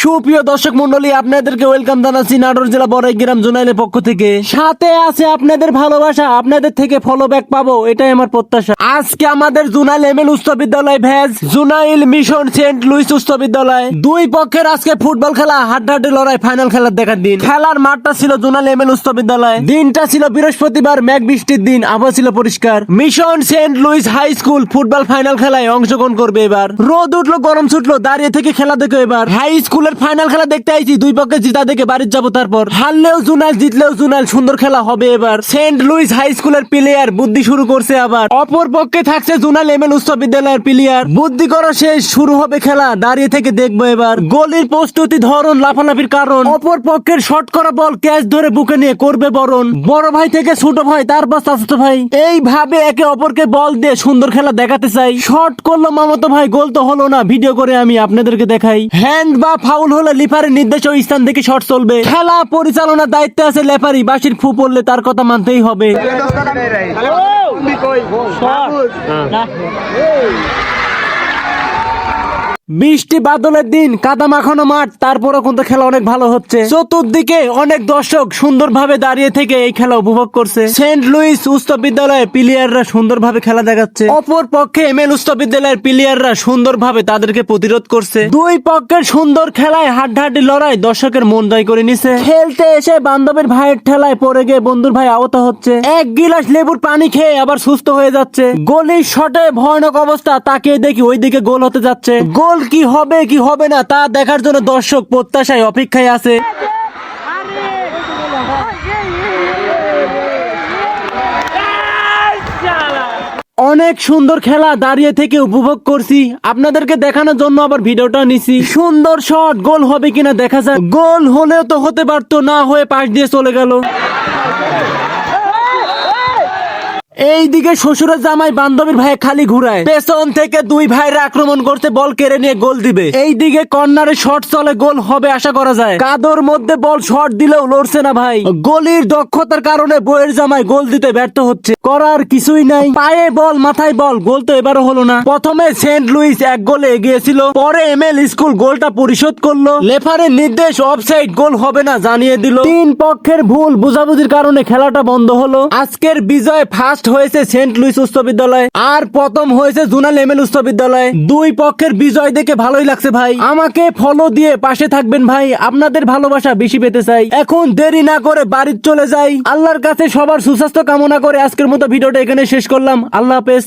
সুপ্রিয় দর্শক মন্ডলী, আপনাদেরকে ওয়েলকাম জানাচ্ছি নাটোর জেলা বড়াইগ্রাম জোনাইলের পক্ষ থেকে। সাথে আছে আপনাদের ভালোবাসা, আপনাদের থেকে ফলো ব্যাক পাবো, এটাই আমার প্রত্যাশা। আজকে আমাদের জোনাইল এমএল উচ্চ বিদ্যালয় ভ্যাজ জোনাইল মিশন সেন্ট লুইস উচ্চ বিদ্যালয় দুই পক্ষের আজকে ফুটবল খেলা, হাড্ডাহাড্ডি লড়াই, ফাইনাল খেলার দেখার দিন। খেলার মাঠটা ছিল জোনাইল এমএল উচ্চ বিদ্যালয়। দিনটা ছিল বৃহস্পতিবার, মেঘ বৃষ্টির দিন, আবহাওয়া ছিল পরিষ্কার। Mission Saint Louis high school football final খেলায় অংশগ্রহণ করবে এবার। রোদ উঠলো, গরম ছুটলো, দাঁড়িয়ে থেকে খেলা দেখো এবার। হাই স্কুলের ফাইনাল খেলা দেখতে আইছি, দুই পক্ষে জিতা দেখে বাড়ির যাবো। তারপর হারলেও জুনাইল, জিতলেও জুনাইল, সুন্দর খেলা হবে এবার। সেন্ট লুইস হাই স্কুলের প্লেয়ার বুদ্ধি শুরু করছে আবার। অপর পক্ষে থাকছে জুনাইল এমএল উচ্চ বিদ্যালয়ের প্লেয়ার। বুদ্ধি করা শেষ, শুরু হবে খেলা, দাঁড়িয়ে থেকে দেখবো এবার। গোলির প্রস্তুতি, ধরন, লাফালাফির কারণ। অপর পক্ষের শট করা বল ক্যাচ ধরে বুকে নিয়ে করবে বরণ। বড় ভাই থেকে ছোট ভাই, তারপর চাচাতো ভাই, এইভাবে একে অপরকে বল দিয়ে সুন্দর খেলা দেখাতে চাই। শট করলো মামাতো ভাই, গোল তো হলো না, ভিডিও করে আমি আপনাদেরকে দেখাই। হ্যান্ড বা ফাউল হলে লিফারের নির্দেশ ও স্থান থেকে শট চলবে। খেলা পরিচালনার দায়িত্বে আছে লেফারি, বাঁশির ফু পড়লে তার কথা মানতেই হবে। বৃষ্টি বাদলের দিন, কাদা মাখানো মাঠ, তারপরও কিন্তু খেলা অনেক ভালো হচ্ছে। চতুর্দিকে অনেক দর্শক সুন্দরভাবে দাঁড়িয়ে থেকে এই খেলা উপভোগ করছে। সেন্ট লুইস উচ্চ বিদ্যালয়ের প্লেয়াররা সুন্দরভাবে খেলা দেখাচ্ছে। অপর পক্ষে এমএল উচ্চ বিদ্যালয়ের প্লেয়াররা সুন্দরভাবে তাদেরকে প্রতিরোধ করছে। দুই পক্ষের সুন্দর খেলায় হাড্ডাহাড্ডি লড়াই দর্শকের মন জয় করে নিছে। খেলতে এসে বান্ধবের ভাইয়ের ঠেলায় পড়ে গিয়ে বন্ধুর ভাই আহত হচ্ছে। এক গিলাস লেবুর পানি খেয়ে আবার সুস্থ হয়ে যাচ্ছে। গোলির শটে ভয়ানক অবস্থা, তাকিয়ে দেখি ওইদিকে গোল হতে যাচ্ছে। গোল কি হবে কি হবে না তা দেখার জন্য দর্শক প্রত্যাশায় অপেক্ষায় আছে। অনেক সুন্দর খেলা দাঁড়িয়ে থেকে উপভোগ করছি, আপনাদেরকে দেখানোর জন্য আবার ভিডিওটা নিছি। সুন্দর শট, গোল হবে কিনা দেখা যাক। গোল হলেও তো হতে পারতো, না হয়ে পাশ দিয়ে চলে গেল। এইদিকে শ্বশুরের জামাই বান্ধবীর ভাই খালি ঘুরায়, পেছন থেকে দুই ভাইরা আক্রমণ করতে বল কেড়ে নিয়ে গোল দিবে। এইদিকে কর্নারে শট চলে, গোল হবে আশা করা যায়। কাদর মধ্যে বল শট দিলেও লড়ছে না ভাই। গোলির দক্ষতার কারণে বইয়ের জামাই গোল দিতে ব্যর্থ হচ্ছে। করার কিছুই নাই, পায়ে বল, মাথায় বল, গোল তো এবারও হলো না। প্রথমে সেন্ট লুইস এক গোলে এগিয়েছিল, পরে এমএল স্কুল গোলটা পরিশোধ করলো। লেফারের নির্দেশ অফসাইড, গোল হবে না জানিয়ে দিল। তিন পক্ষের ভুল বুঝাবুঝির কারণে খেলাটা বন্ধ হলো। আজকের বিজয় ফার্স্ট হয়েছে সেন্ট লুইস উচ্চ বিদ্যালয়, আর প্রথম হয়েছে জোনাইল এমএল উচ্চ বিদ্যালয়। দুই পক্ষের বিজয় দেখে ভালোই লাগছে ভাই। আমাকে ফলো দিয়ে পাশে থাকবেন ভাই, আপনাদের ভালোবাসা বেশি পেতে চাই। এখন দেরি না করে বাড়ি চলে যাই। আল্লাহর কাছে সবার সুস্বাস্থ্য কামনা করে আজকের মতো ভিডিওটা এখানে শেষ করলাম। আল্লাহ হাফেজ।